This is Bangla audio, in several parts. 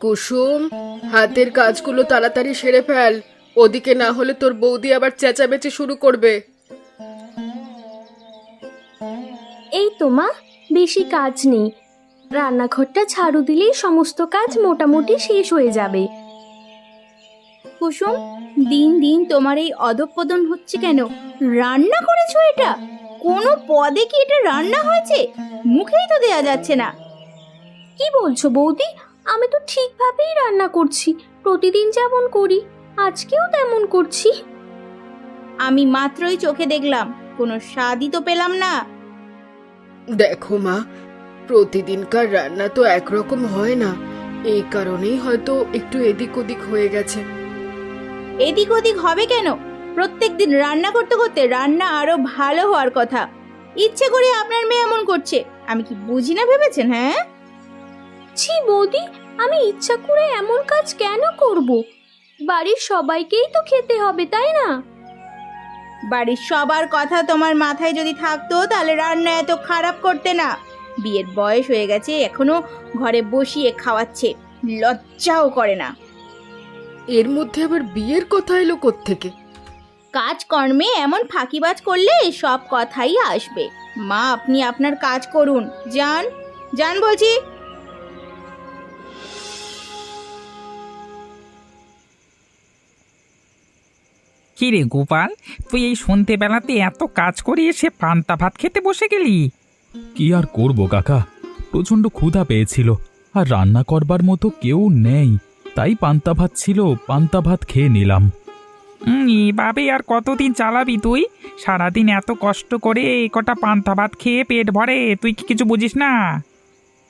কুসুম, হাতের কাজগুলো তাড়াতাড়ি সেরে ফেল, ওদিকে না হলে তোর বৌদি আবার চেঁচামেচি শুরু করবে। এই তো মা, বেশি কাজ নেই। রান্নাঘরটা ঝাড়ু দিলেই সমস্ত কাজ মোটামুটি শেষ হয়ে যাবে। কুসুম, দিন দিন তোমার এই অধঃপতন হচ্ছে কেন? রান্না করেছো এটা? কোনো পদে কি এটা রান্না হয়েছে? মুখেই তো দেয়া যাচ্ছে না। কি বলছো বৌদি? আমি তো ঠিকভাবেই রান্না করছি, প্রতিদিন যেমন করি, আজকেও তেমন করছি। আমি মাত্রই চোখে দেখলাম, কোনো স্বাদই তো পেলাম না। দেখো মা, প্রতিদিনকার রান্না তো একরকম হয় না, এই কারণেই হয়তো একটু এদিক ওদিক হয়ে গেছে। এদিক ওদিক হবে কেন? প্রত্যেকদিন রান্না করতে করতে রান্না আরো ভালো হওয়ার কথা। ইচ্ছে করে আপনার মেয়ে এমন করছে, আমি কি বুঝি না ভেবেছেন? হ্যাঁ, ছি বৌদি, আমি ইচ্ছা করে এমন কাজ কেন করব? বাড়ির সবাইকেই তো খেতে হবে, তাই না? বাড়ির সবার কথা তোমার মাথায় যদি থাকতো তাহলে রান্না এত খারাপ করতে না। বিয়ের বয়স হয়ে গেছে, এখনো ঘরে বসিয়ে খাওয়াচ্ছে, লজ্জাও করে না। এর মধ্যে আবার বিয়ের কথা এলো কোত্থেকে? কাজকর্মে এমন ফাঁকিবাজ করলে সব কথাই আসবে। মা, আপনি আপনার কাজ করুন, যান যান বলছি। কি রে গোপাল, তুই এই সন্ধেবেলাতে এত কাজ করে এসে পান্তা ভাত খেতে বসে গেলি? কি আর করব কাকা, প্রচণ্ড ক্ষুধা পেয়েছিল, আর রান্না করবার মতো কেউ নেই, তাই পান্তা ভাত ছিল, পান্তা ভাত খেয়ে নিলাম। এভাবে আর কতদিন চালাবি তুই? সারাদিন এত কষ্ট করে কটা পান্তা ভাত খেয়ে পেট ভরে, তুই কি কিছু বুঝিস না?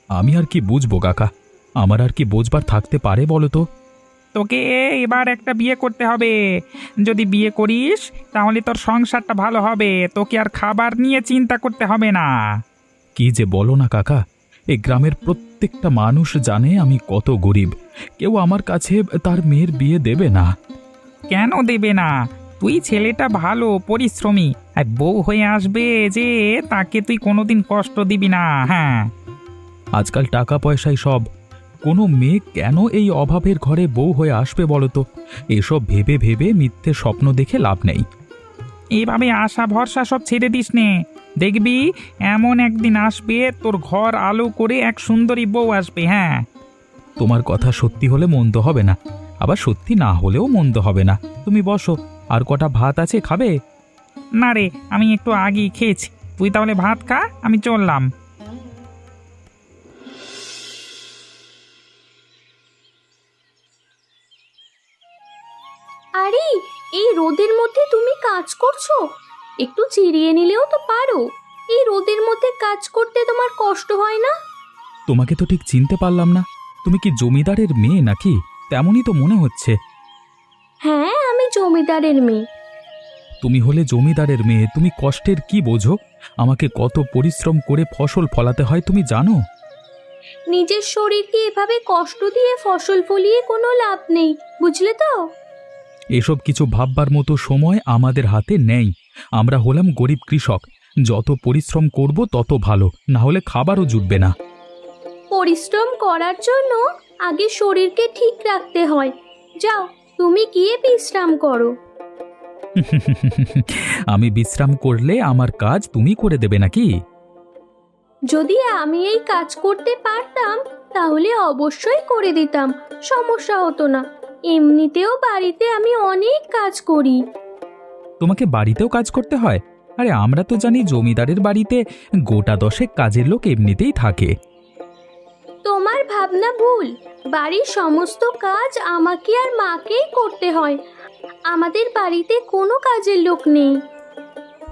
আমি আর কি বুঝবো কাকা, আমার আর কি বোঝবার থাকতে পারে বলো তো? তোকে এবার একটা বিয়ে করতে হবে। যদি বিয়ে করিস তাহলে তোর সংসারটা ভালো হবে, তোকে আর খাবার নিয়ে চিন্তা করতে হবে না। কি যে বলো না কাকা, এই গ্রামের প্রত্যেকটা মানুষ জানে আমি কত গরিব, কেউ আমার কাছে তার মেয়ের বিয়ে দেবে না। কেন দেবে না? তুই ছেলেটা ভালো পরিশ্রমী, আর বউ হয়ে আসবে যে তাকে তুই কোনোদিন কষ্ট দিবি না। হ্যাঁ, আজকাল টাকা পয়সাই সব, কোনো মেয়ে কেন এই অভাবের ঘরে বউ হয়ে আসবে বলো তো? এসব ভেবে ভেবে মিথ্যে স্বপ্ন দেখে লাভ নেই। এইভাবে আশা ভরসা সব ছেড়ে দিস নে। দেখবি এমন একদিন আসবে তোর ঘর আলো করে এক সুন্দরী বউ আসবে। হ্যাঁ, তোমার কথা সত্যি হলে মন্দ হবে না, আবার সত্যি না হলেও মন্দ হবে না। তুমি বসো, আর কটা ভাত আছে, খাবে? না রে, আমি একটু আগেই খেয়েছি, তুই তাহলে ভাত খা, আমি চললাম। আরে, এই রোদের মধ্যে তুমি কাজ করছো? একটু চিরিয়ে নিলেও তো পারো। এই রোদের মধ্যে কাজ করতে তোমার কষ্ট হয় না? তোমাকে তো ঠিক চিনতে পারলাম না, তুমি কি জমিদারের মেয়ে নাকি? তেমনই তো মনে হচ্ছে। হ্যাঁ, আমি জমিদারের মেয়ে। তুমি হলে জমিদারের মেয়ে, তুমি কষ্টের কি বোঝো? আমাকে কত পরিশ্রম করে ফসল ফলাতে হয় তুমি জানো? নিজের শরীরকে এভাবে কষ্ট দিয়ে ফসল ফলিয়ে কোনো লাভ নেই, বুঝলে তো? এসব কিছু ভাববার মতো সময় আমাদের হাতে নেই। আমরা হলাম গরিব কৃষক, যত পরিশ্রম করব তত ভালো, না হলে খাবারও জুটবে না। পরিশ্রম করার জন্য আগে শরীরকে ঠিক রাখতে হয়। যাও, তুমি গিয়ে বিশ্রাম করো। আমি বিশ্রাম করলে আমার কাজ তুমি করে দেবে নাকি? যদি আমি এই কাজ করতে পারতাম তাহলে অবশ্যই করে দিতাম, সমস্যা হতো না। এমনিতেও বাড়িতে আমি অনেক কাজ করি। তোমাকে বাড়িতেও কাজ করতে হয়? আরে আমরা তো জানি জমিদারের বাড়িতে গোটা দশেক কাজের লোক এমনিতেই থাকে। তোমার ভাবনা ভুল। বাড়ির সমস্ত কাজ আমাকে আর মাকেই করতে হয়। আমাদের বাড়িতে কোনো কাজের লোক নেই।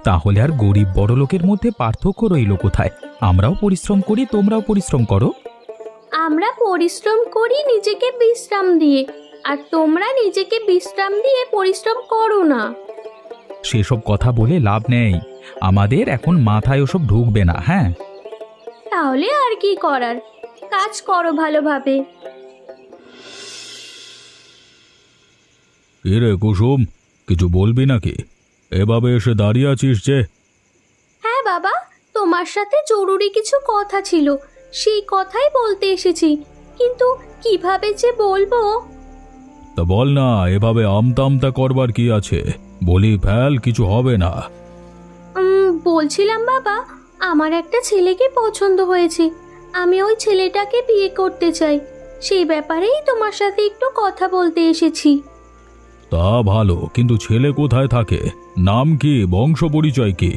তাহলে আর গরিব বড় লোকের মধ্যে পার্থক্য রইল কোথায়? আমরাও পরিশ্রম করি, তোমরাও পরিশ্রম করো। আমরা পরিশ্রম করি নিজেকে বিশ্রাম দিয়ে, আর তোমরা নিজেকে বিশ্রাম দিয়ে পরিশ্রম করো না। সেসব কথা বলে লাভ নেই, আমাদের এখন মাথায় ওসব ঢুকবে না। হ্যাঁ, তাহলে আর কি করার, কাজ করো ভালোভাবে। রে কুসুম, কিছু বলবি নাকি? এভাবে এসে দাঁড়িয়ে আছিস যে? হ্যাঁ বাবা, তোমার সাথে জরুরি কিছু কথা ছিল, সেই কথাই বলতে এসেছি। কিন্তু কিভাবে যে বলবো। তা বল না, এভাবে আমতা আমতা করবার কি আছে? বলি ফেল, কিছু হবে না। বলছিলাম বাবা, আমার একটা ছেলেকে পছন্দ হয়েছে, আমি ওই ছেলেটাকে বিয়ে করতে চাই। সেই ব্যাপারেই তোমার সাথে একটু কথা বলতে এসেছি। তা ভালো, কিন্তু ছেলে কোথায় থাকে? নাম কি, বংশ পরিচয় কি?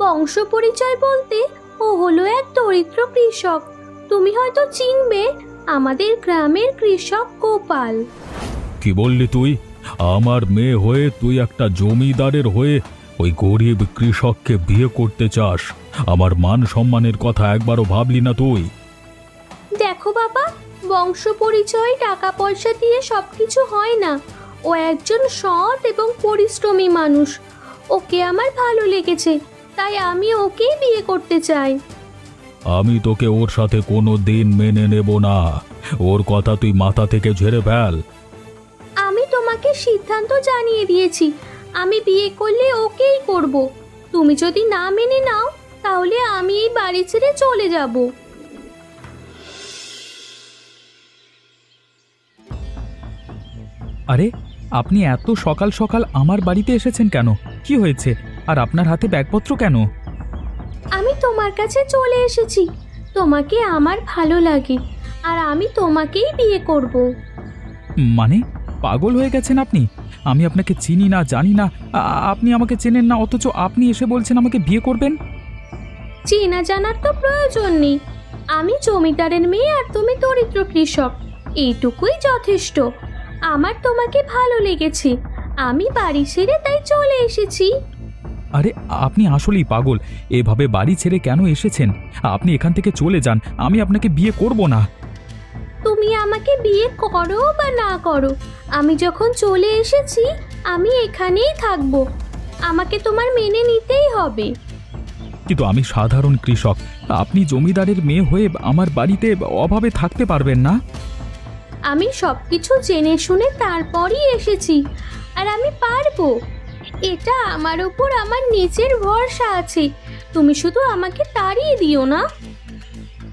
বংশ পরিচয় বলতে ও হলো এক দরিদ্র কৃষক। তুমি হয়তো চিনবে, আমাদের গ্রামের কৃষক গোপাল। কি বললি তুই? আমার মেয়ে হয়ে তুই একটা জমিদারের হয়ে ওই গরিব কৃষককে বিয়ে করতে চাস? আমার মান সম্মানের কথা একবারও ভাবলি না তুই? দেখো বাবা, বংশ পরিচয় টাকা পয়সা দিয়ে সবকিছু হয় না। ও একজন সৎ এবং পরিশ্রমী মানুষ। ওকে আমার ভালো লেগেছে, তাই আমি ওকেই বিয়ে করতে চাই। আমি তোকে ওর সাথে কোনো দিন মেনে নেব না। ওর কথা তুই মাথা থেকে ঝেড়ে ফেল। আমি তোমাকে সিদ্ধান্ত জানিয়ে দিয়েছি, আমি বিয়ে করলে ওকেই করব। তুমি যদি না মেনে নাও তাহলে আমি এই বাড়ি ছেড়ে চলে যাব। আরে, আপনি এত সকাল সকাল আমার বাড়িতে এসেছেন কেন? কি হয়েছে? আর আপনার হাতে ব্যাগপত্র কেন? আমি তোমার কাছে চলে এসেছি। তোমাকে আমার ভালো লাগে, আর আমি তোমাকেই বিয়ে করব। মানে, পাগল হয়ে গেছেন আপনি? আমি আপনাকে চিনি না, জানি না। আপনি আমাকে চেনেন না, অথচ আপনি এসে বলছেন আমাকে বিয়ে করবেন? চেনা জানার তো প্রয়োজন নেই। আমি জমিদারের মেয়ে আর তুমি দরিদ্র কৃষক, এইটুকুই যথেষ্ট। আমার তোমাকে ভালো লেগেছে, আমি বাড়ি ছেড়ে তাই চলে এসেছি। আরে, আপনি আসলেই পাগল। এভাবে বাড়ি ছেড়ে কেন এসেছেন? আপনি এখান থেকে চলে যান, আমি আপনাকে বিয়ে করব না। তুমি আমাকে বিয়ে করো বা না করো, আমি যখন চলে এসেছি আমি এখানেই থাকবো। আমাকে তোমার মেনে নিতেই হবে। কিন্তু আমি সাধারণ কৃষক, আপনি জমিদারের মেয়ে হয়ে আমার বাড়িতে অভাবে থাকতে পারবেন না। আমি সবকিছু জেনে শুনে তারপরই এসেছি, আর আমি পারবো। এটা আমার উপর আমার নিজের ভরসা আছে। তুমি শুধু আমাকে তাড়িয়ে দিও না।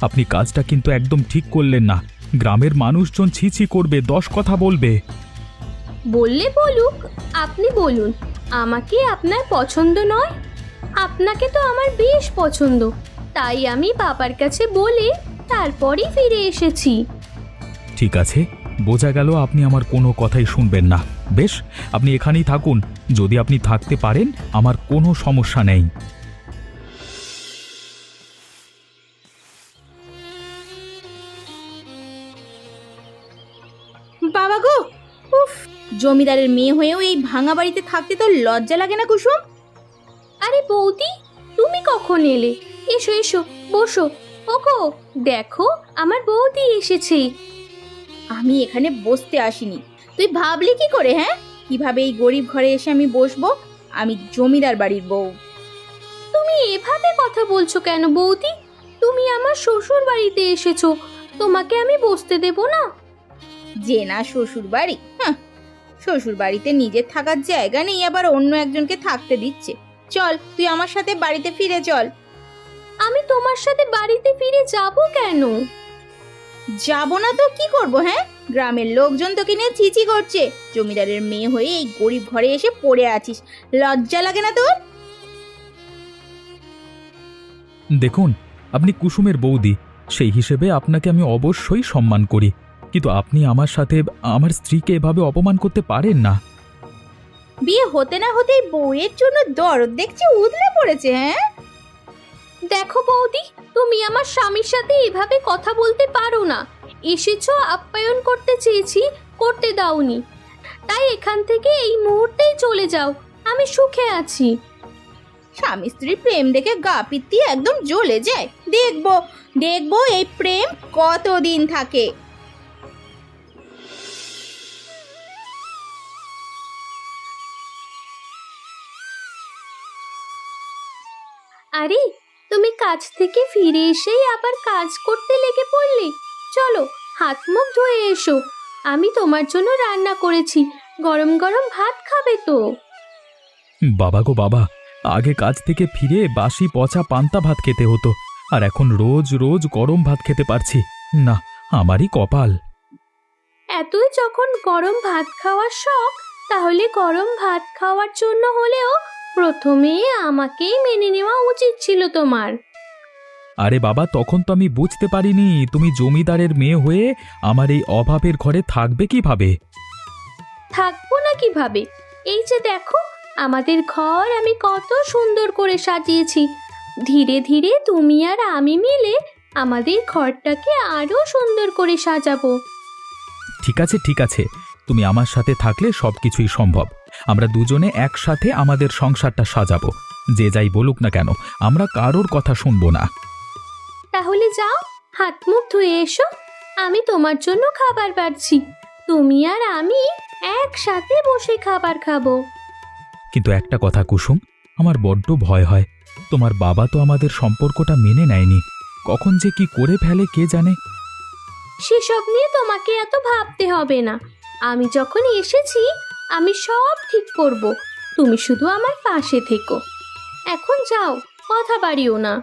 আপনি কাজটা কিন্তু একদম ঠিক করলেন না। গ্রামের মানুষজন ছি ছি করবে, 10 কথা বলবে। বললে বলুক, আপনি বলুন, আমাকে আপনার পছন্দ নয়? আপনাকে তো আমার বেশ পছন্দ, তাই আমি বাবার কাছে বলে তারপরই ফিরে এসেছি। ঠিক আছে, বোঝা গেল আপনি আমার কোনো কথাই শুনবেন না। বেশ, আপনি এখানেই থাকুন। যদি আপনি থাকতে পারেন, আমার কোনো সমস্যা নেই। বাবা গো, উফ, জমিদারের মেয়ে হয়েও এই ভাঙা বাড়িতে থাকতে তো লজ্জা লাগে না কুসুম? আরে বৌদি, তুমি কখন এলে? এসো এসো, বসো। ওগো, দেখো আমার বৌদি এসেছে। আমি এখানে বসতে আসিনি। তুই ভাবলি কি করে? হ্যাঁ, কিভাবে এই গরিব ঘরে এসে আমি বসবো? আমি জমিদার বাড়ির বউ। তুমি এভাবে কথা বলছো কেন বৌদি? তুমি আমার শ্বশুর বাড়িতে এসেছো, তোমাকে আমি বসতে দেব না? যে না শ্বশুর বাড়ি, হ্যাঁ, শ্বশুর বাড়িতে নিজের থাকার জায়গা নেই, আবার অন্য একজনকে থাকতে দিচ্ছে। চল, তুই আমার সাথে বাড়িতে ফিরে চল। আমি তোমার সাথে বাড়িতে ফিরে যাব কেন? যাবো না তো কি করব? হ্যাঁ, গ্রামের লোকজন তোকে নিয়ে ছিছি করছে। জমিদারের মেয়ে হয়ে এই গরিব ঘরে এসে পড়ে আছিস, লজ্জা লাগে না তোর? দেখুন, আপনি কুসুমের বৌদি, সেই হিসেবে আপনাকে আমি অবশ্যই সম্মান করি। কিন্তু আপনি আমার সাথে আমার স্ত্রীকে এভাবে অপমান করতে পারেন না। বিয়ে হতে না হতেই বউয়ের জন্য দরদ দেখছি উদলে পড়েছে। হ্যাঁ, দেখো বৌদি, তুমি আমার স্বামীর সাথে এভাবে কথা বলতে পারো না। এসেছো, আপ্যায়ন করতে চেয়েছি, করতে দাওনি, তাই এখান থেকে এই মুহূর্তেই চলে যাও। আমি সুখে আছি। স্বামী স্ত্রী প্রেম দেখে গা পিত্তি একদম জ্বলে যায়। দেখবো দেখবো এই প্রেম কতদিন থাকে। আরে, তুমি কাজ থেকে ফিরে এসেই আবার কাজ করতে লেগে পড়লে। চলো, হাত মুখ ধুয়ে এসো। আমি তোমার জন্য রান্না করেছি, গরম গরম ভাত খাবে তো? বাবা গো বাবা, আগে কাজ থেকে ফিরে বাসি পচা পান্তা ভাত খেতে হতো, আর এখন রোজ রোজ গরম ভাত খেতে পারছি। না, আমারই কপাল। এতই যখন গরম ভাত খাওয়ার শখ, তাহলে গরম ভাত খাওয়ার জন্য হলেও প্রথমে আমাকেই মেনে নেওয়া উচিত ছিল তোমার। আরে বাবা, তখন তো আমি বুঝতে পারিনি তুমি জমিদারের মেয়ে হয়ে আমার এই অভাবের ঘরে থাকবে কিভাবে। থাকবো না কিভাবে? এই যে দেখো, আমাদের ঘর আমি কত সুন্দর করে সাজিয়েছি। ধীরে ধীরে তুমি আর আমি মিলে আমাদের ঘরটাকে আরো সুন্দর করে সাজাবো। ঠিক আছে ঠিক আছে, তুমি আমার সাথে থাকলে সবকিছুই সম্ভব। আমরা দুজনে একসাথে আমাদের সংসারটা সাজাবো। যে যাই বলুক না কেন, আমরা কারোর কথা শুনবো না। তাহলে যাও, হাত মুখ ধুয়ে এসো, আমি তোমার জন্য খাবার বাড়ছি। তুমি আর আমি একসাথে বসে খাবার খাবো। কিন্তু একটা কথা কুসুম, আমার বড্ড ভয় হয়। তোমার বাবা তো আমাদের সম্পর্কটা মেনে নেয়নি, কখন যে কি করে ফেলে কে জানে। সেসব নিয়ে তোমাকে এত ভাবতে হবে না। আমি যখন এসেছি আমি সব ঠিক করব। তুমি শুধু আমার পাশে থেকো। এখন যাও, কথা বাড়িও না।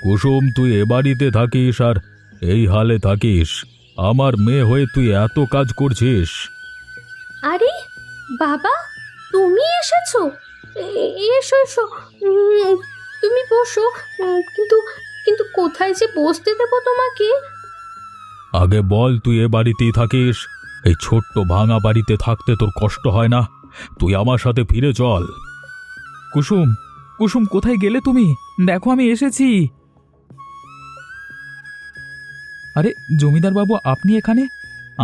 কুসুম, তুই এ বাড়িতে থাকিস আর এই হালে থাকিস? আমার মেয়ে হয়ে তুই এত কাজ করছিস? আরে বাবা, তুমি এসেছো? এসো এসো, তুমি বসো। কিন্তু কিন্তু কোথায় যে বসতে দেবো তোমাকে? আগে বল, তুই এ বাড়িতেই থাকিস? এই ছোট্ট ভাঙা বাড়িতে থাকতে তোর কষ্ট হয় না? তুই আমার সাথে ফিরে চল। কুসুম, কুসুম, কোথায় গেলে তুমি? দেখো আমি এসেছি। আরে জমিদার বাবু, আপনি এখানে?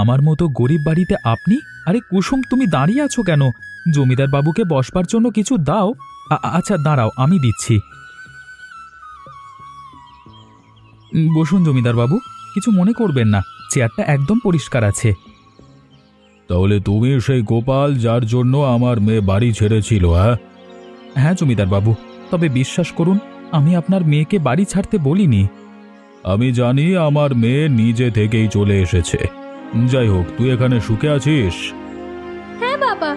আমার মতো গরিব বাড়িতে আপনি? আরে কুসুম, তুমি দাঁড়িয়ে আছো কেন? জমিদার বাবুকে বসবার জন্য কিছু দাও। আচ্ছা দাঁড়াও, আমি দিচ্ছি। বসুন জমিদার বাবু, কিছু মনে করবেন না, চেয়ারটা একদম পরিষ্কার আছে। তাহলে তুমি সেই গোপাল যার জন্য আমার মেয়ে বাড়ি ছেড়েছিল? হ্যাঁ জমিদার বাবু, তবে বিশ্বাস করুন, আমি আপনার মেয়েকে বাড়ি ছাড়তে বলিনি। আমি জানি আমার মেয়ে নিজে থেকেই চলে এসেছে। যাই হোক, তুই এখানে সুখে আছিস? হ্যাঁ বাবা,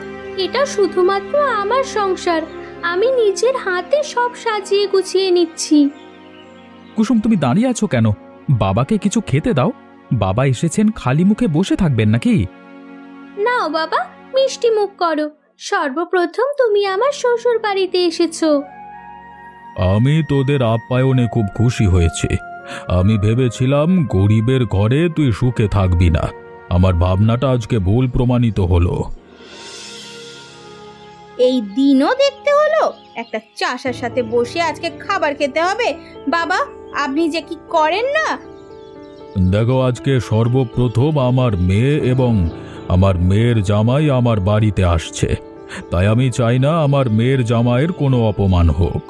এটা শুধুমাত্র আমার সংসার। আমি নিজের হাতে সব সাজিয়ে গুছিয়ে নিচ্ছি। কুসুম, তুমি দাঁড়িয়ে আছো কেন? বাবাকে কিছু খেতে দাও। বাবা এসেছেন, খালি মুখে বসে থাকবেন নাকি? নাও বাবা, মিষ্টি মুখ করো। সর্বপ্রথম তুমি আমার শ্বশুর বাড়িতে এসেছো। আমি তোদের আপ্যায়নে খুব খুশি হয়েছি। আমি ভেবেছিলাম গরিবের ঘরে তুই সুখে থাকবি না। আমার ভাবনাটা আজকে ভুল প্রমাণিত হলো। এই দিনও দেখতে হলো একটা চাষার সাথে বসে আজকে খাবার খেতে হবে। বাবা, আপনি যে কি করেন না! দেখো, আজকে সর্বপ্রথম আমার মেয়ে এবং আমার মেয়ের জামাই আমার বাড়িতে আসছে, তাই আমি চাই না আমার মেয়ের জামাইয়ের কোনো অপমান হোক।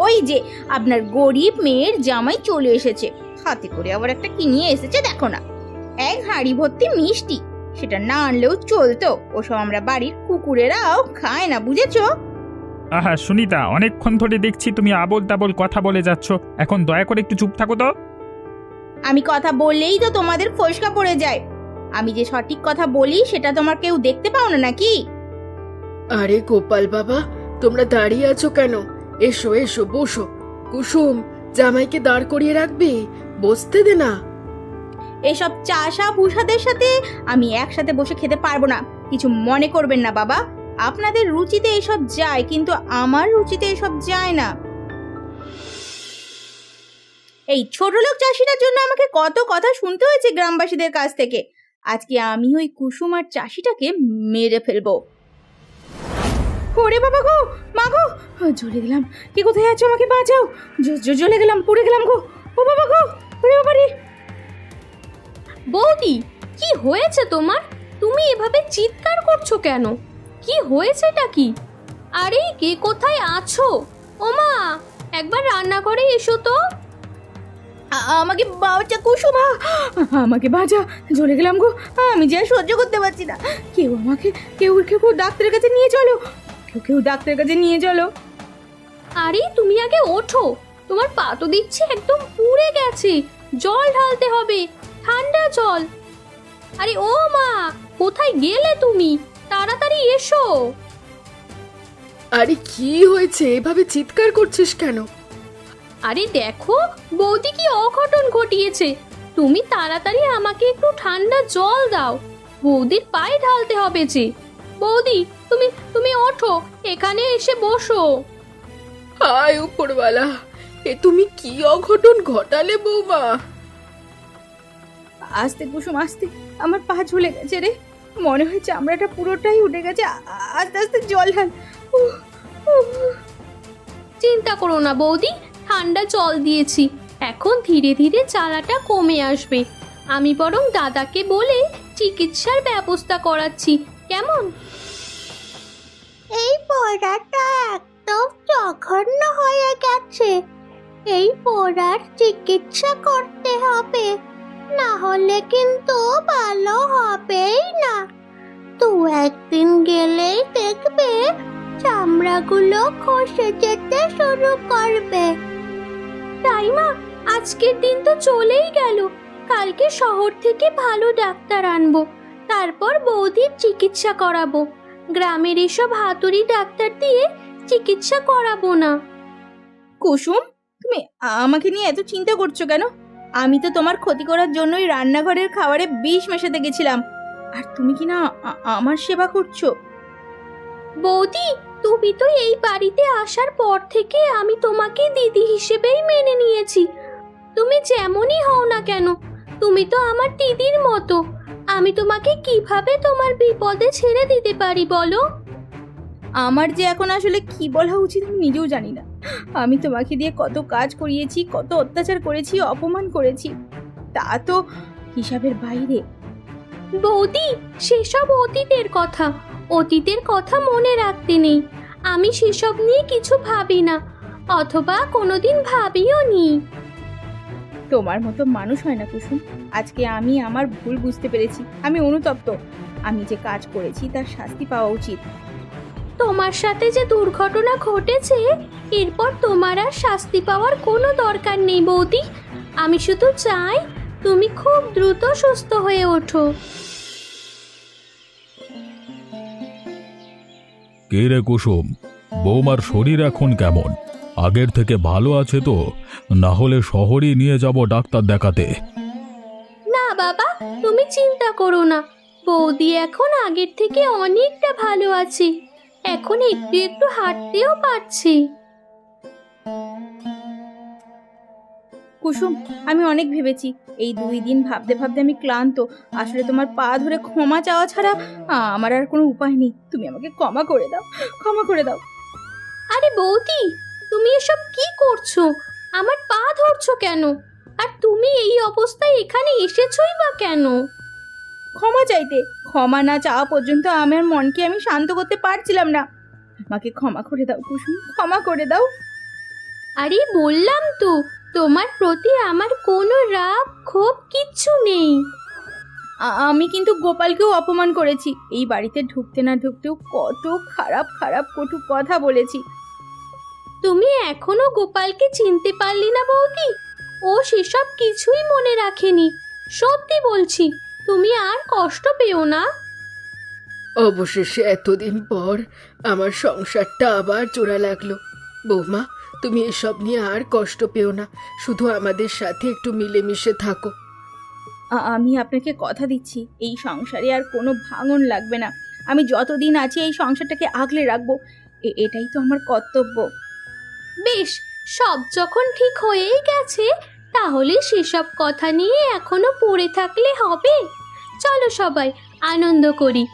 ওই যে আপনার গরিব মেয়ের জামাই চলে এসেছে, হাতে করে আবার একটা কি নিয়ে এসেছে দেখো না, এক হাঁড়ি ভর্তি মিষ্টি। সেটা না আনলেও চলতো, ওসব আমরা বাড়ির কুকুরেরাও খায় না, বুঝেছো? আহা সুনিতা, অনেকক্ষণ ধরে দেখছি তুমি আবোল তাবোল কথা বলে যাচ্ছ। এখন দয়া করে একটু চুপ থাকো তো। আমি কথা বললেই তো তোমাদের ফসকা পড়ে যায়। আমি যে সঠিক কথা বলি সেটা তোমার কেউ দেখতে পাও না নাকি? আরে গোপাল বাবা, তোমরা দাঁড়িয়ে আছো কেন? এসো এসো, বসো। কুসুম, জামাইকে দাঁড় করিয়ে রাখবি, বসতে দে না। এসব চাষা ভুষাদের সাথে আমি একসাথে বসে খেতে পারবো না। কিছু মনে করবেন না বাবা, আপনাদের রুচিতে এসব যায়, কিন্তু আমার রুচিতে এসব যায় না। এই ছোট লোক চাষিটার জন্য আমাকে কত কথা শুনতে হয়েছে গ্রামবাসীদের কাছ থেকে। আজকে আমি ওই কুসুম আর চাষিটাকে মেরে ফেলবো। ওরে বাবা গো, মা গো, জ্বলে গেলাম। কে কোথায় আছো? আমাকে বাঁচাও। জ্বলে গেলাম, পুড়ে গেলাম গো। ও বাবা গো, ওরে বাবা রে! বৌদি, কি হয়েছে তোমার? তুমি এভাবে চিৎকার করছো কেন? কি হয়েছেটা কি? আরে কে কোথায় আছো? ওমা, একবার রান্নাঘরে এসো তো। আমাকে বাঁচা কুসুমা, আমাকে বাঁচা, জ্বলে গেলাম গো। আমি যে আর সহ্য করতে পারছি না। কেউ ডাক্তারের কাছে নিয়ে চলো। কেউ ডাক্তারের কাছে নিয়ে চলো। আরে তুমি আগে ওঠো, তোমার পা তো দেখছি একদম পুড়ে গেছে। জল ঢালতে হবে, ঠান্ডা জল। আরে ও মা, কোথায় গেলে তুমি? তাড়াতাড়ি এসো। আরে কি হয়েছে, এভাবে চিৎকার করছিস কেন? আরে দেখো বৌদি কি অঘটন ঘটিয়েছে। তুমি তাড়াতাড়ি আমাকে একটু ঠান্ডা জল দাও, বৌদির পায়ে ঢালতে হবে যে। বৌদি তুমি তুমি ওঠো, এখানে এসে বসো। হায় উপরওয়ালা, এ তুমি কি অঘটন ঘটালে বৌমা? আস্তে কুসুম আস্তে, আমার পা ঝুলে গেছে রে, মনে হয় চামড়াটা পুরোটাই উঠে গেছে। আস্তে আস্তে জল ঢাল। উহ, উহ। চিন্তা করো না বৌদি, ঠান্ডা জল দিয়েছি, এখন ধীরে ধীরে জ্বালাটা কমে আসবে। আমি বরং দাদাকে বলে চিকিৎসার ব্যবস্থা করাচ্ছি, কেমন? এই পোড়াটা একদম জঘন্য হয়ে গেছে, এই পোড়ার চিকিৎসা করতে হবে, না হলে কিন্তু ভালো হবেই না। তো একদিন গেলেই দেখবে চামড়াগুলো খসে যেতে শুরু করবে। তাই মা, আজকের দিন তো চলেই গেল, কালকে শহর থেকে ভালো ডাক্তার আনবো, তারপর বৌদির চিকিৎসা করাবো। গ্রামের এসব হাতুড়ি ডাক্তার দিয়ে চিকিৎসা করাবো না। কুসুম, তুমি আমাকে নিয়ে এত চিন্তা করছো কেন? আমি তো তোমার ক্ষতি করার জন্যই রান্নাঘরের খাবারে বিষ মেশাতে গেছিলাম, আর তুমি কি না আমার সেবা করছো? বৌদি, তুমি তো এই বাড়িতে আসার পর থেকে আমি তোমাকে দিদি হিসেবেই মেনে নিয়েছি। তুমি যেমনই হও না কেন, তুমি তো আমার দিদির মতো। আমি তোমাকে কিভাবে তোমার বিপদে ছেড়ে দিতে পারি বলো? আমার যে এখন আসলে কি বলা উচিত আমি নিজেও জানি না। আমি তোমাকে দিয়ে কত কাজ করিয়েছি, কত অত্যাচার করেছি, অপমান করেছি, তা তো হিসাবের বাইরে। বৌদি, সেসব অতীতের কথা, অতীতের কথা মনে রাখতে নেই। আমি সেসব নিয়ে কিছু ভাবি না, অথবা কোনোদিন ভাবিও নি। তোমার মতো মানুষ হয় না কুসুম। আজকে আমি আমার ভুল বুঝতে পেরেছি, আমি অনুতপ্ত। আমি যে কাজ করেছি তার শাস্তি পাওয়া উচিত। তোমার সাথে যে দুর্ঘটনা ঘটেছে, এরপর তোমার আর শাস্তি পাওয়ার কোনো দরকার নেই বৌদি। আমি শুধু চাই তুমি খুব দ্রুত সুস্থ হয়ে ওঠো। কে রে কুসুম, বৌমার শরীর এখন কেমন? আগের থেকে ভালো আছে তো? না হলে শহরেই নিয়ে যাব ডাক্তার দেখাতে। না বাবা, তুমি চিন্তা করো না, বৌদি এখন আগের থেকে অনেকটা ভালো আছে, এখন একটু একটু হাঁটতেও পারছি। কুসুম, আমি অনেক ভেবেছি, এই 2 দিন ভাবতে ভাবতে আমি ক্লান্ত। আসলে তোমার পা ধরে ক্ষমা চাওয়া ছাড়া আমার আর কোনো উপায় নেই। তুমি আমাকে ক্ষমা করে দাও, ক্ষমা করে দাও। আরে বৌদি, তুমি এসব কি করছো? আমার পা ধরছো কেন? আর তুমি এই অবস্থায় এখানে এসেছোই বা কেন? ক্ষমা চাইতে। ক্ষমা না চাওয়া পর্যন্ত আমার মনকে আমি শান্ত করতে পারছিলাম না। আমাকে ক্ষমা করে দাও কুসুম, ক্ষমা করে দাও। আরে বললাম তো, তোমার প্রতি আমার কোনো রাগ ক্ষোভ কিচ্ছু নেই। আমি কিন্তু গোপালকেও অপমান করেছি। এই বাড়িতে ঢুকতে না ঢুকতেও কত খারাপ খারাপ কটু কথা বলেছি। তুমি এখনো গোপালকে চিনতে পারলি না বৌদি? ও সেসব কিছুই মনে রাখেনি। সত্যি বলছি, তুমি আর কষ্ট পেও না। অবশেষে এতদিন পর আমার সংসারটা আবার জোড়া লাগলো। বৌমা, তুমি এসব নিয়ে আর কষ্ট পেও না, শুধু আমাদের সাথে একটু মিলেমিশে থাকো। আমি আপনাকে কথা দিচ্ছি, এই সংসারে আর কোনো ভাঙন লাগবে না। আমি যতদিন আছি এই সংসারটাকে আগলে রাখবো, এটাই তো আমার কর্তব্য। বেশ, সব যখন ঠিক হয়েই গেছে, তাহলে সেসব কথা নিয়ে এখনো পড়ে থাকলে হবে? চলো সবাই আনন্দ করি,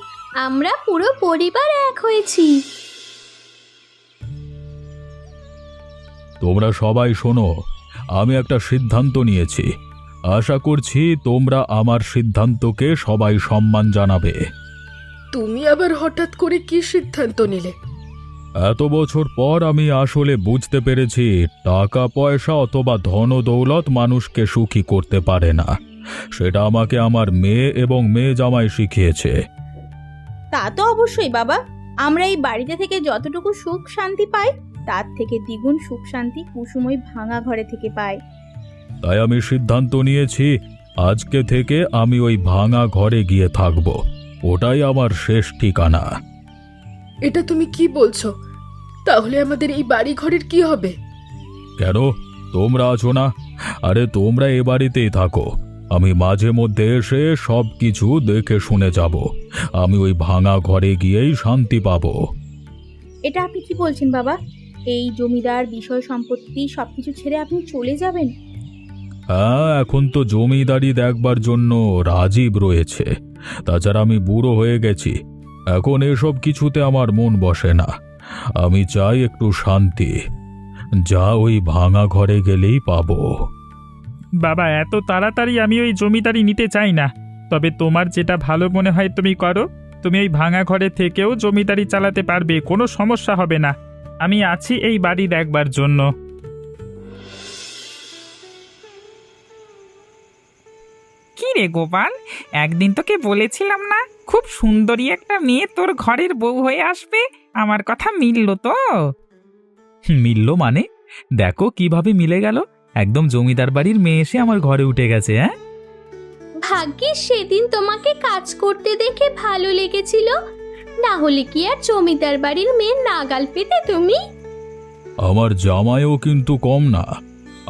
আমরা পুরো পরিবার এক হয়েছি। তোমরা সবাই শোনো, আমি একটা সিদ্ধান্ত নিয়েছি। আশা করছি তোমরা আমার সিদ্ধান্তকে সবাই সম্মান জানাবে। তুমি আবার হঠাৎ করে কি সিদ্ধান্ত নিলে? এত বছর পর আমি আসলে বুঝতে পেরেছি টাকা পয়সা অথবা ধন দৌলত মানুষকে সুখী করতে পারে না। সেটা আমাকে আমার মেয়ে এবং মেয়ে জামাই শিখিয়েছে। তা তো অবশ্যই বাবা, আমরা এই বাড়িতে থেকে যতটুকু সুখ শান্তি পাই, তার থেকে দ্বিগুণ সুখ শান্তি কুসুম ওই ভাঙা ঘরে থেকে পায়। তাই আমি সিদ্ধান্ত নিয়েছি, আজকে থেকে আমি ওই ভাঙা ঘরে গিয়ে থাকব। ওটাই আমার শেষ ঠিকানা। এটা তুমি কি বলছো? তাহলে আমাদের এই বাড়ি ঘরের কি হবে? কেন, তোমরা আছো না? আরে তোমরা এ বাড়িতেই থাকো, আমি মাঝে মধ্যে এসে সব কিছু দেখে শুনে যাব। আমি ওই ভাঙা ঘরে গিয়েই শান্তি পাবো। এটা আপনি কি বলছেন বাবা? এই জমিদার বিষয় সম্পত্তি সবকিছু ছেড়ে আপনি চলে যাবেন? হ্যাঁ, এখন তো জমিদারি দেখবার জন্য রাজীব রয়েছে। তাছাড়া আমি বুড়ো হয়ে গেছি, এখন এসব কিছুতে আমার মন বসে না। আমি চাই একটু শান্তি, যা ওই ভাঙা ঘরে গেলেই পাবো। বাবা, এত তাড়াতাড়ি আমি ওই জমিদারি নিতে চাই না। তবে তোমার যেটা ভালো মনে হয় তুমি করো। তুমি এই ভাঙা ঘরে থেকেও জমিদারি চালাতে পারবে, কোনো সমস্যা হবে না। আমি আছি এই বাড়ি দেখবার জন্য। কি রে গোপাল, একদিন তোকে বলেছিলাম না খুব সুন্দরী একটা মেয়ে তোর ঘরের বউ হয়ে আসবে? আমার কথা মিলল তো? মিলল মানে? দেখো কিভাবে মিলে গেল, একদম জমিদার বাড়ির মেয়ে এসে আমার ঘরে উঠে গেছে। হ্যাঁ, ভাগ্যিস সেদিন তোমাকে কাজ করতে দেখে ভালো লেগেছিল, না হলে কি আর জমিদার বাড়ির মেয়ে নাগাল পেতে তুমি? আমার জামাইও কিন্তু কম না।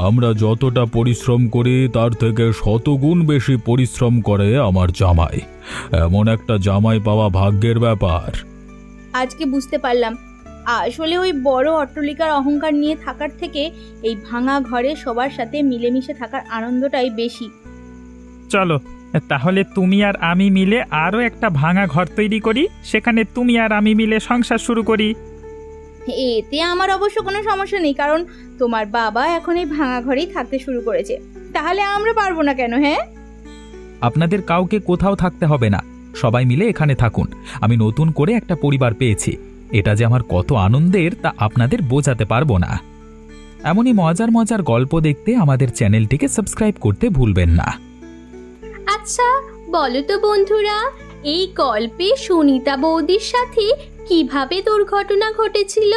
আমরা যতটা পরিশ্রম করি তার থেকে শতগুণ বেশি পরিশ্রম করে আমার জামাই। এমন একটা জামাই পাওয়া ভাগ্যের ব্যাপার। আজকে বুঝতে পারলাম, আসলে ওই বড় অট্টালিকার অহংকার নিয়ে থাকার থেকে এই ভাঙা ঘরে সবার সাথে মিলেমিশে থাকার আনন্দটাই বেশি। চলো তাহলে তুমি আর আমি মিলে আরও একটা ভাঙা ঘর তৈরি করি, সেখানে তুমি আর আমি মিলে সংসার শুরু করি। এতে আমার অবশ্য কোনো সমস্যা নেই, কারণ তোমার বাবা এখন এই ভাঙা ঘরেই থাকতে শুরু করেছে। তাহলে আমরা পারবো না কেন? হ্যাঁ, আপনাদের কাউকে কোথাও থাকতে হবে না, সবাই মিলে এখানে থাকুন। আমি নতুন করে একটা পরিবার পেয়েছি, এটা যে আমার কত আনন্দের তা আপনাদের বোঝাতে পারবো না। এমনই মজার মজার গল্প দেখতে আমাদের চ্যানেলটিকে সাবস্ক্রাইব করতে ভুলবেন না। আচ্ছা বলো তো বন্ধুরা, এই গল্পে সুনিতা বৌদির সাথে কিভাবে দুর্ঘটনা ঘটেছিল?